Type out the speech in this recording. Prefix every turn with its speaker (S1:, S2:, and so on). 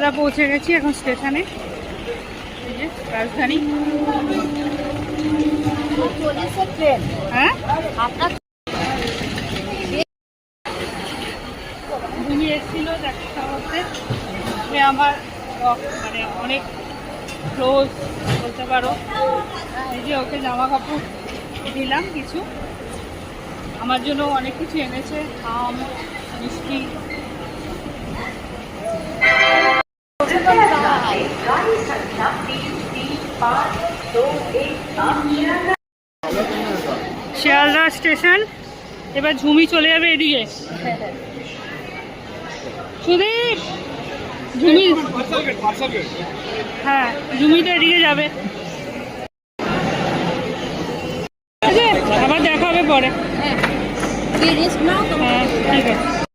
S1: আমরা পৌঁছে গেছি এখন স্টেশনে, এই যে রাজধানী। হ্যাঁ তুমি এসেছিল দেখা করতে, সে আমার মানে অনেক ক্লোজ বলতে পারো। এই যে ওকে জামা কাপড় দিলাম কিছু, আমার জন্য অনেক কিছু এনেছে, আম মিষ্টি। শিয়ালদা স্টেশন, এবার ঝুমি চলে যাবে এদিকে। সুদীপ, ঝুমি, হ্যাঁ ঝুমি তো এদিকে যাবে। আবার দেখা হবে পরে। হ্যাঁ ঠিক আছে।